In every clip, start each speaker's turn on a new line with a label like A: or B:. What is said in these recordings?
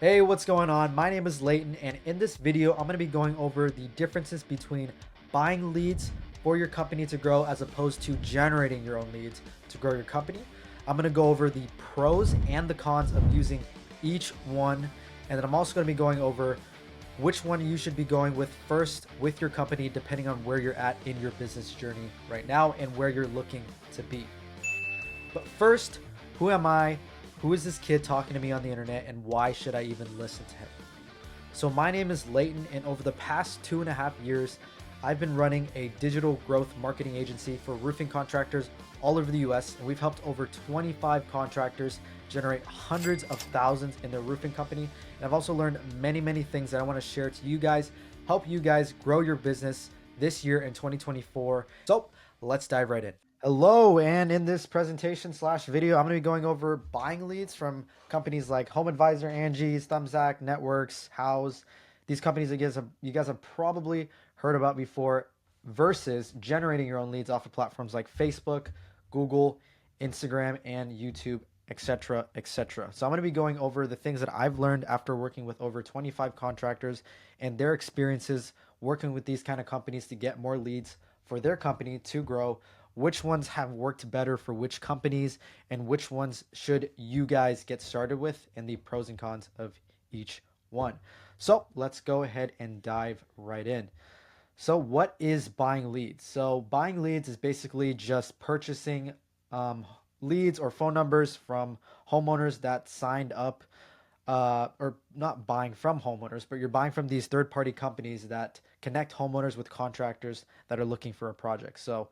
A: Hey, what's going on? My name is Leighton, and in this video, I'm going to be going over the differences between buying leads for your company to grow as opposed to generating your own leads to grow your company. I'm going to go over the pros and the cons of using each one, and then I'm also going to be going over which one you should be going with first with your company, depending on where you're at in your business journey right now and where you're looking to be. But first, who am I? Who is this kid talking to me on the internet, and why should I even listen to him? So, my name is Leighton, and over the past 2.5 years, I've been running a digital growth marketing agency for roofing contractors all over the US, and we've helped over 25 contractors generate hundreds of thousands in their roofing company. And I've also learned many things that I want to share to you guys, help you guys grow your business this year in 2024. So, let's dive right in. Hello, and in this presentation slash video, I'm going to be going over buying leads from companies like Home Advisor, Angie's, Thumbzack, Networks, House. These companies that you guys have probably heard about before, versus generating your own leads off of platforms like Facebook, Google, Instagram, and YouTube, etc., etc. So I'm going to be going over the things that I've learned after working with over 25 contractors and their experiences working with these kind of companies to get more leads for their company to grow, which ones have worked better for which companies, and which ones should you guys get started with, and the pros and cons of each one. So let's go ahead and dive right in. So what is buying leads? So buying leads is basically just purchasing leads or phone numbers from homeowners that signed up, or not buying from homeowners, but you're buying from these third-party companies that connect homeowners with contractors that are looking for a project. So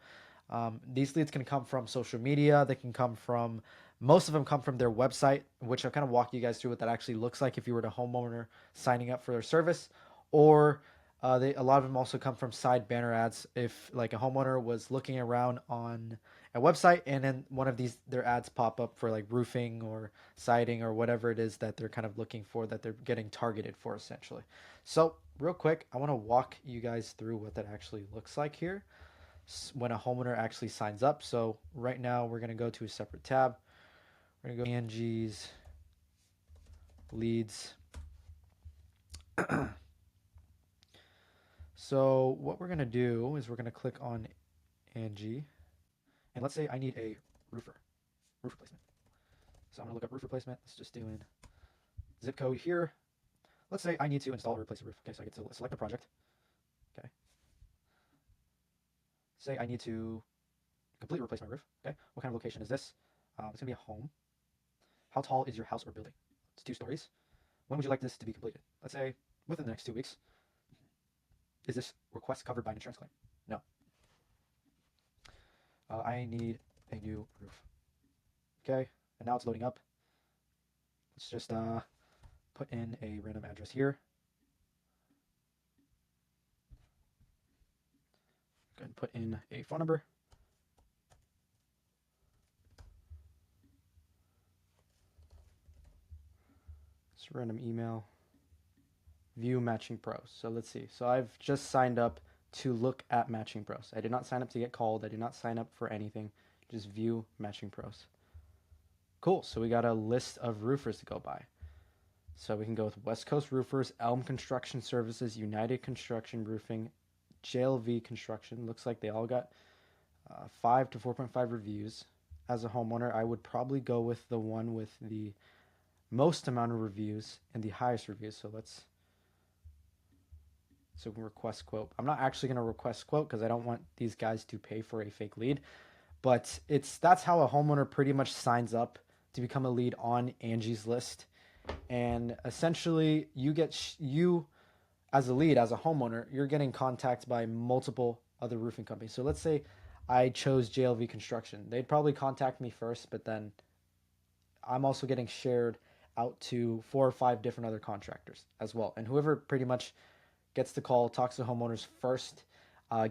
A: these leads can come from social media. They can come from, most of them come from their website, which I'll kind of walk you guys through what that actually looks like if you were a homeowner signing up for their service. Or a lot of them also come from side banner ads. If like a homeowner was looking around on a website and then one of their ads pop up for like roofing or siding or whatever it is that they're kind of looking for, that they're getting targeted for essentially. So real quick, I want to walk you guys through what that actually looks like here when a homeowner actually signs up. So right now we're going to go to a separate tab. We're going to go Angie's leads. So what we're going to do is we're going to click on Angie, and let's say I need a roof replacement. So I'm going to look up roof replacement. Let's just do in zip code here. Let's say I need to install or replace a roof. Okay, so I get to select a project. Okay. Say I need to completely replace my roof. Okay. What kind of location is this? It's going to be a home. How tall is your house or building? It's 2 stories. When would you like this to be completed? Let's say within the next 2 weeks. Is this request covered by an insurance claim? No. I need a new roof. Okay, and now it's loading up. Let's just put in a random address here. Go ahead and put in a phone number. It's random email. View Matching Pros. So let's see. So I've just signed up to look at Matching Pros. I did not sign up to get called. I did not sign up for anything. Just view Matching Pros. Cool. So we got a list of roofers to go by. So we can go with West Coast Roofers, Elm Construction Services, United Construction Roofing, JLV Construction. Looks like they all got 5 to 4.5 reviews. As a homeowner, I would probably go with the one with the most amount of reviews and the highest reviews. So we can request quote. I'm not actually going to request quote because I don't want these guys to pay for a fake lead, but that's how a homeowner pretty much signs up to become a lead on Angie's list. And essentially you as a lead, as a homeowner, you're getting contacted by multiple other roofing companies. So let's say I chose JLV Construction. They'd probably contact me first, but then I'm also getting shared out to 4 or 5 different other contractors as well. And whoever pretty much gets the call, talks to homeowners first,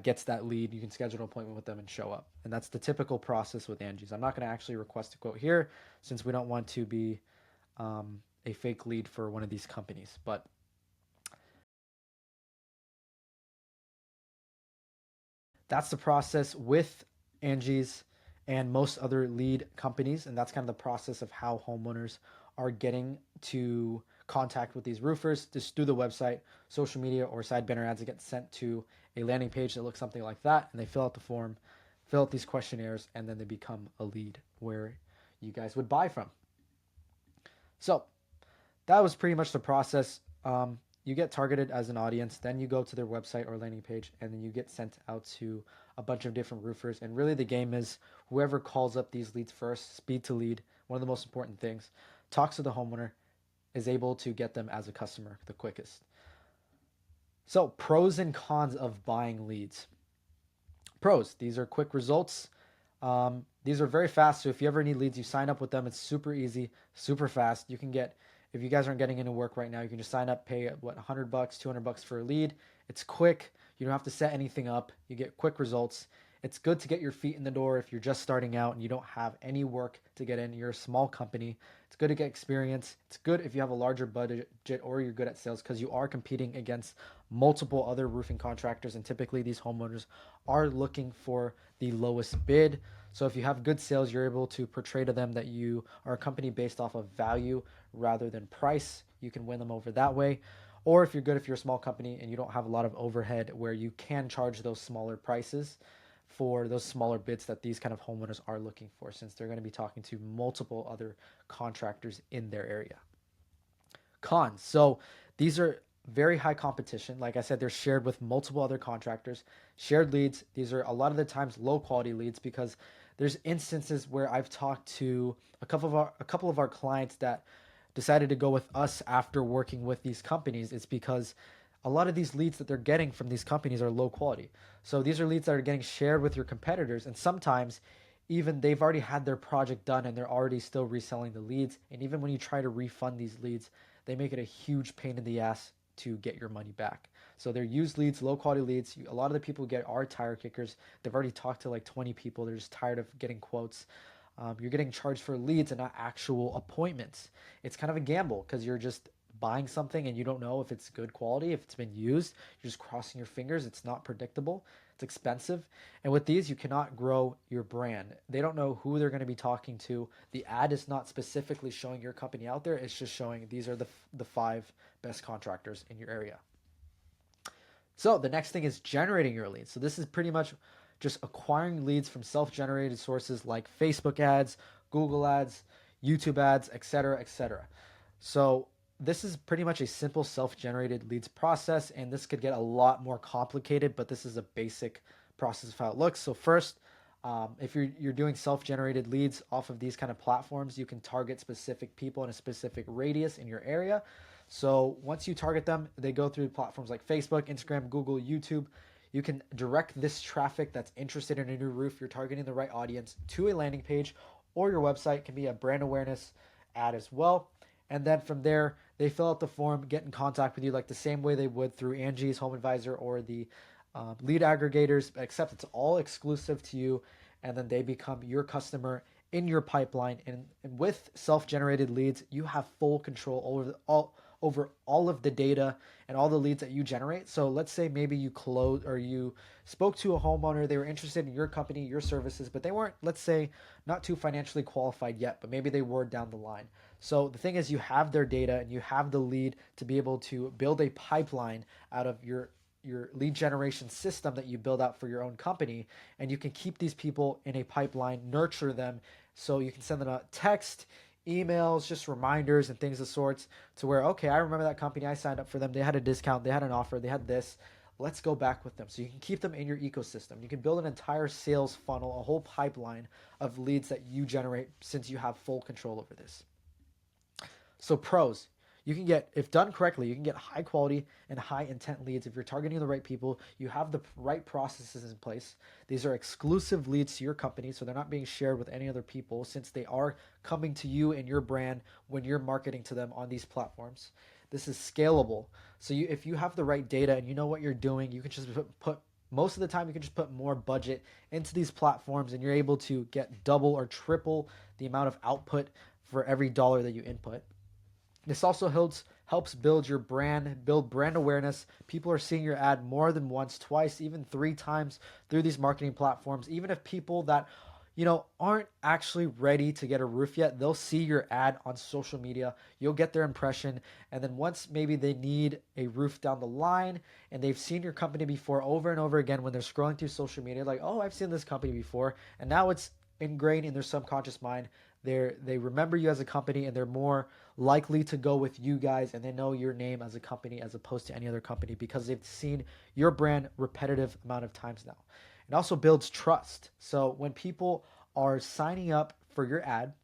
A: gets that lead, you can schedule an appointment with them and show up. And that's the typical process with Angie's. I'm not going to actually request a quote here since we don't want to be a fake lead for one of these companies. But that's the process with Angie's and most other lead companies. And that's kind of the process of how homeowners are getting to contact with these roofers just through the website, social media, or side banner ads that get sent to a landing page that looks something like that, and they fill out the form, fill out these questionnaires, and then they become a lead where you guys would buy from. So that was pretty much the process. You get targeted as an audience, then you go to their website or landing page, and then you get sent out to a bunch of different roofers. And really the game is whoever calls up these leads first, speed to lead, one of the most important things, talks to the homeowner, is able to get them as a customer the quickest. So pros and cons of buying leads. Pros, these are quick results. These are very fast. So if you ever need leads, you sign up with them. It's super easy, super fast. You can get, if you guys aren't getting into work right now, you can just sign up, pay what, $100, $200 for a lead. It's quick. You don't have to set anything up. You get quick results. It's good to get your feet in the door if you're just starting out and you don't have any work to get in. You're a small company. It's good to get experience. It's good if you have a larger budget or you're good at sales, because you are competing against multiple other roofing contractors, and typically these homeowners are looking for the lowest bid. So if you have good sales, you're able to portray to them that you are a company based off of value rather than price. You can win them over that way. Or if you're a small company and you don't have a lot of overhead where you can charge those smaller prices for those smaller bids that these kind of homeowners are looking for, since they're going to be talking to multiple other contractors in their area. Cons. So these are very high competition. Like I said, they're shared with multiple other contractors. Shared leads, these are a lot of the times low quality leads, because there's instances where I've talked to a couple of our clients that decided to go with us after working with these companies. It's because a lot of these leads that they're getting from these companies are low quality. So these are leads that are getting shared with your competitors, and sometimes even they've already had their project done and they're already still reselling the leads. And even when you try to refund these leads, they make it a huge pain in the ass to get your money back. So they're used leads, low quality leads. A lot of the people who get are tire kickers. They've already talked to like 20 people. They're just tired of getting quotes. You're getting charged for leads and not actual appointments. It's kind of a gamble because you're just buying something and you don't know if it's good quality, if it's been used. You're just crossing your fingers. It's not predictable. It's expensive. And with these, you cannot grow your brand. They don't know who they're going to be talking to. The ad is not specifically showing your company out there. It's just showing these are the 5 best contractors in your area. So the next thing is generating your leads. So this is pretty much just acquiring leads from self-generated sources like Facebook ads, Google ads, YouTube ads, etc., etc. So this is pretty much a simple self-generated leads process, and this could get a lot more complicated, but this is a basic process of how it looks. So first, if you're doing self-generated leads off of these kind of platforms, you can target specific people in a specific radius in your area. So once you target them, they go through platforms like Facebook, Instagram, Google, YouTube. You can direct this traffic that's interested in a new roof. You're targeting the right audience to a landing page, or your website can be a brand awareness ad as well. And then from there, they fill out the form, get in contact with you like the same way they would through Angie's Home Advisor or the lead aggregators, except it's all exclusive to you. And then they become your customer in your pipeline. And with self-generated leads, you have full control over all of the data and all the leads that you generate. So let's say maybe you close or you spoke to a homeowner, they were interested in your company, your services, but they weren't, let's say, not too financially qualified yet, but maybe they were down the line. So the thing is, you have their data and you have the lead to be able to build a pipeline out of your lead generation system that you build out for your own company, and you can keep these people in a pipeline, nurture them, so you can send them a text, emails, just reminders and things of sorts, to where, okay, I remember that company, I signed up for them, they had a discount, they had an offer, they had this, let's go back with them. So you can keep them in your ecosystem. You can build an entire sales funnel, a whole pipeline of leads that you generate, since you have full control over this. So pros, you can get, if done correctly, you can get high quality and high intent leads. If you're targeting the right people, you have the right processes in place. These are exclusive leads to your company, so they're not being shared with any other people, since they are coming to you and your brand when you're marketing to them on these platforms. This is scalable. So if you have the right data and you know what you're doing, you can just put most of the time, you can just put more budget into these platforms and you're able to get double or triple the amount of output for every dollar that you input. This also helps build your brand, build brand awareness. People are seeing your ad more than once, twice, even 3 times through these marketing platforms. Even if people that aren't actually ready to get a roof yet. They'll see your ad on social media. You'll get their impression. And then once maybe they need a roof down the line and they've seen your company before over and over again when they're scrolling through social media, like, oh, I've seen this company before. And now it's ingrained in their subconscious mind. They remember you as a company and they're more likely to go with you guys, and they know your name as a company as opposed to any other company because they've seen your brand repetitive amount of times now. It also builds trust. So when people are signing up for your ad,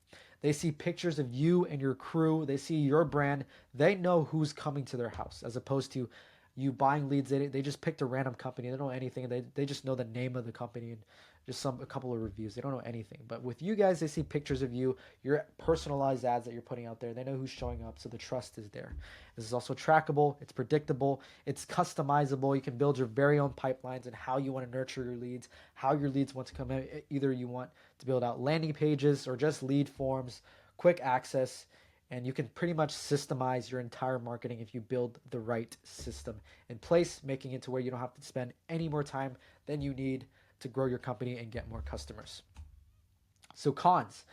A: they see pictures of you and your crew, they see your brand, they know who's coming to their house as opposed to you buying leads. They just picked a random company. They don't know anything. They just know the name of the company and just a couple of reviews. They don't know anything. But with you guys, they see pictures of you, your personalized ads that you're putting out there. They know who's showing up, so the trust is there. This is also trackable. It's predictable. It's customizable. You can build your very own pipelines and how you want to nurture your leads, how your leads want to come in. Either you want to build out landing pages or just lead forms, quick access, and you can pretty much systemize your entire marketing if you build the right system in place, making it to where you don't have to spend any more time than you need to grow your company and get more customers. So cons.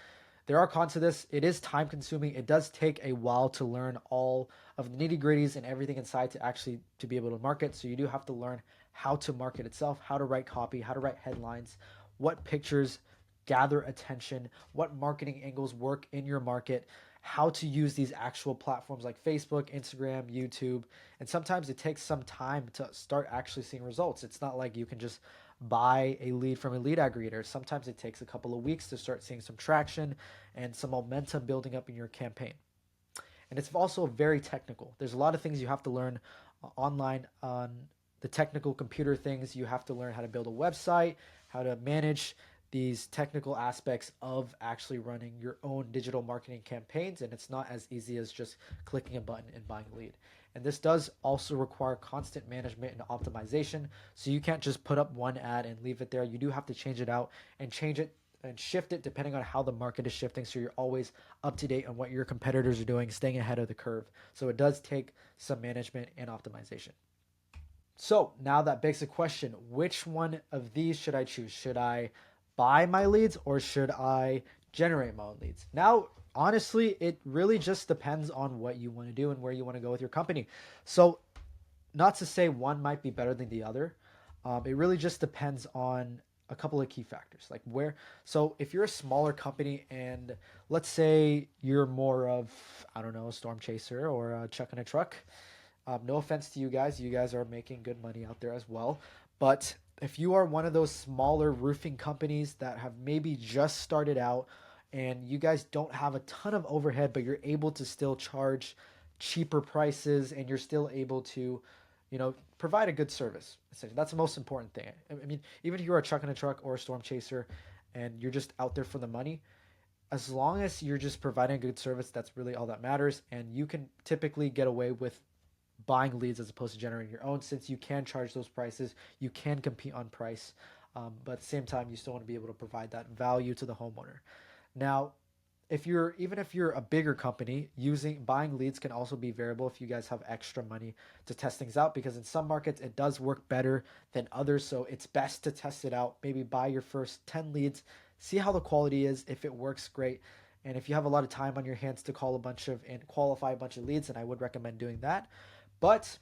A: There are cons to this. It is time consuming. It does take a while to learn all of the nitty gritties and everything inside to be able to market. So you do have to learn how to market itself, how to write copy, how to write headlines, what pictures gather attention, what marketing angles work in your market, how to use these actual platforms like Facebook, Instagram, YouTube. And sometimes it takes some time to start actually seeing results. It's not like you can just buy a lead from a lead aggregator. Sometimes it takes a couple of weeks to start seeing some traction and some momentum building up in your campaign. And it's also very technical. There's a lot of things you have to learn online on the technical computer things. You have to learn how to build a website, how to manage these technical aspects of actually running your own digital marketing campaigns. And it's not as easy as just clicking a button and buying a lead. And this does also require constant management and optimization. So you can't just put up one ad and leave it there. You do have to change it out and change it and shift it depending on how the market is shifting. So you're always up to date on what your competitors are doing, staying ahead of the curve. So it does take some management and optimization. So now that begs the question, which one of these should I choose? Should I buy my leads or should I generate my own leads? Now, honestly, it really just depends on what you want to do and where you want to go with your company. So not to say one might be better than the other. It really just depends on a couple of key factors, like where. So if you're a smaller company and let's say you're more of, I don't know, a storm chaser or a chuck in a truck. No offense to you guys are making good money out there as well. But if you are one of those smaller roofing companies that have maybe just started out and you guys don't have a ton of overhead, but you're able to still charge cheaper prices and you're still able to, provide a good service. Essentially, that's the most important thing. I mean, even if you're a truck in a truck or a storm chaser and you're just out there for the money, as long as you're just providing a good service, that's really all that matters. And you can typically get away with buying leads as opposed to generating your own, since you can charge those prices, you can compete on price, but at the same time you still want to be able to provide that value to the homeowner. Now, if you're a bigger company, using buying leads can also be variable if you guys have extra money to test things out, because in some markets it does work better than others. So it's best to test it out. Maybe buy your first 10 leads, see how the quality is. If it works, great. And if you have a lot of time on your hands to call a bunch of and qualify a bunch of leads, then I would recommend doing that. But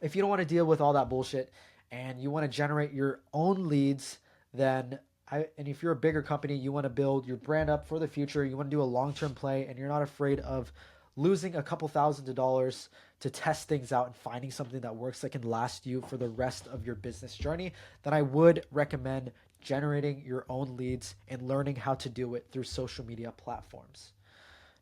A: if you don't want to deal with all that bullshit and you want to generate your own leads, then and if you're a bigger company, you want to build your brand up for the future, you want to do a long-term play, and you're not afraid of losing a couple thousand of dollars to test things out and finding something that works that can last you for the rest of your business journey, then I would recommend generating your own leads and learning how to do it through social media platforms.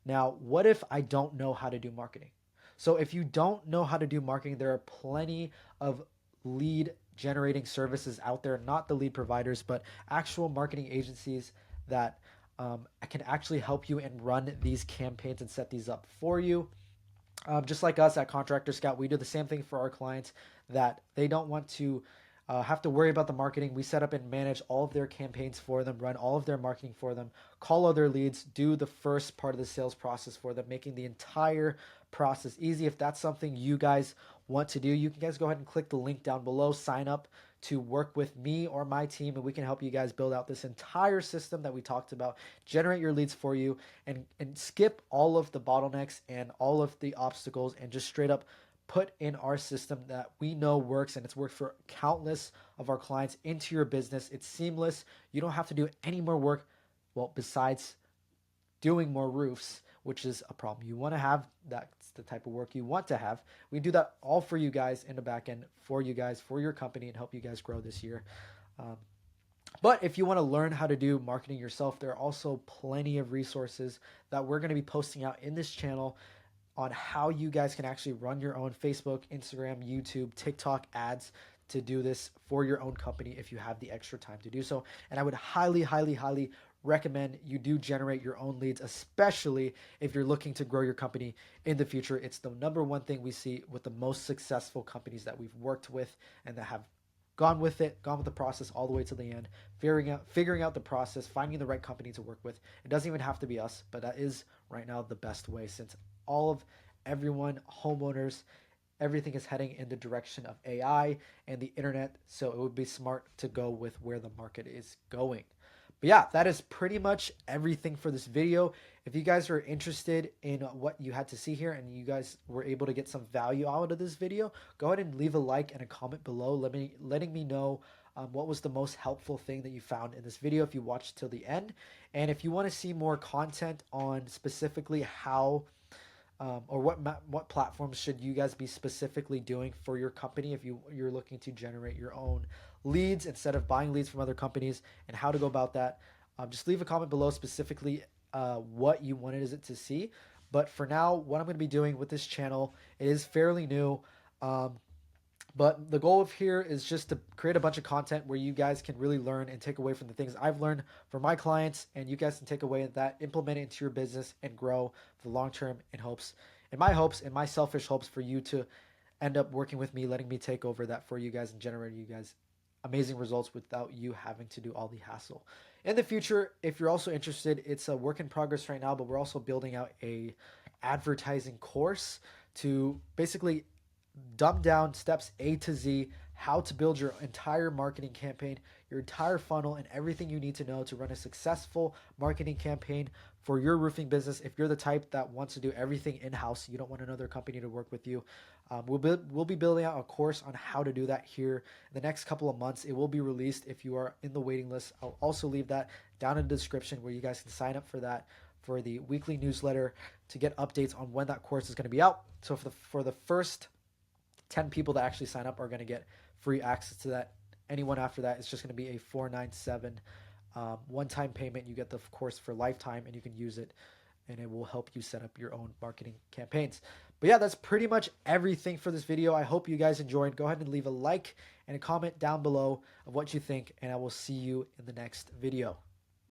A: Now, what if I don't know how to do marketing? So if you don't know how to do marketing, there are plenty of lead generating services out there, not the lead providers, but actual marketing agencies that can actually help you and run these campaigns and set these up for you. Just like us at Contractor Scout, we do the same thing for our clients that they don't want to have to worry about the marketing. We set up and manage all of their campaigns for them, run all of their marketing for them, call all their leads, do the first part of the sales process for them, making the entire process easy. If that's something you guys want to do, you can guys go ahead and click the link down below, sign up to work with me or my team, and we can help you guys build out this entire system that we talked about, generate your leads for you, and skip all of the bottlenecks and all of the obstacles, and just straight up put in our system that we know works, and it's worked for countless of our clients, into your business. It's seamless. You don't have to do any more work, well, besides doing more roofs, which is a problem you want to have. That's the type of work you want to have. We do that all for you guys in the back end, for you guys, for your company, and help you guys grow this year. But if you want to learn how to do marketing yourself, there are also plenty of resources that we're going to be posting out in this channel on how you guys can actually run your own Facebook, Instagram, YouTube, TikTok ads to do this for your own company if you have the extra time to do so. And I would highly, highly, highly recommend you do generate your own leads, especially if you're looking to grow your company in the future. It's the number one thing we see with the most successful companies that we've worked with and that have gone with the process all the way to the end, figuring out the process, finding the right company to work with. It doesn't even have to be us, but that is right now the best way, since everyone, homeowners, everything is heading in the direction of AI and the internet. So it would be smart to go with where the market is going. But yeah, that is pretty much everything for this video. If you guys are interested in what you had to see here and you guys were able to get some value out of this video, go ahead and leave a like and a comment below, letting me know what was the most helpful thing that you found in this video if you watched till the end. And if you want to see more content on specifically how or what platforms should you guys be specifically doing for your company if you're looking to generate your own leads instead of buying leads from other companies, and how to go about that, just leave a comment below specifically what you wanted it to see. But for now, what I'm going to be doing with this channel, it is fairly new, but the goal of here is just to create a bunch of content where you guys can really learn and take away from the things I've learned from my clients, and you guys can take away that, implement it into your business, and grow for the long term, in my selfish hopes for you to end up working with me, letting me take over that for you guys and generate you guys amazing results without you having to do all the hassle. In the future, if you're also interested, it's a work in progress right now, but we're also building out a advertising course to basically dumb down steps A to Z, how to build your entire marketing campaign, your entire funnel, and everything you need to know to run a successful marketing campaign for your roofing business. If you're the type that wants to do everything in-house, you don't want another company to work with you, we'll be building out a course on how to do that here in the next couple of months. It will be released if you are in the waiting list. I'll also leave that down in the description where you guys can sign up for that, for the weekly newsletter, to get updates on when that course is going to be out. So for the first 10 people that actually sign up are going to get free access to that. Anyone after that, it's just going to be a $497 one-time payment. You get the course for lifetime, and you can use it, and it will help you set up your own marketing campaigns. But yeah, that's pretty much everything for this video. I hope you guys enjoyed. Go ahead and leave a like and a comment down below of what you think, and I will see you in the next video.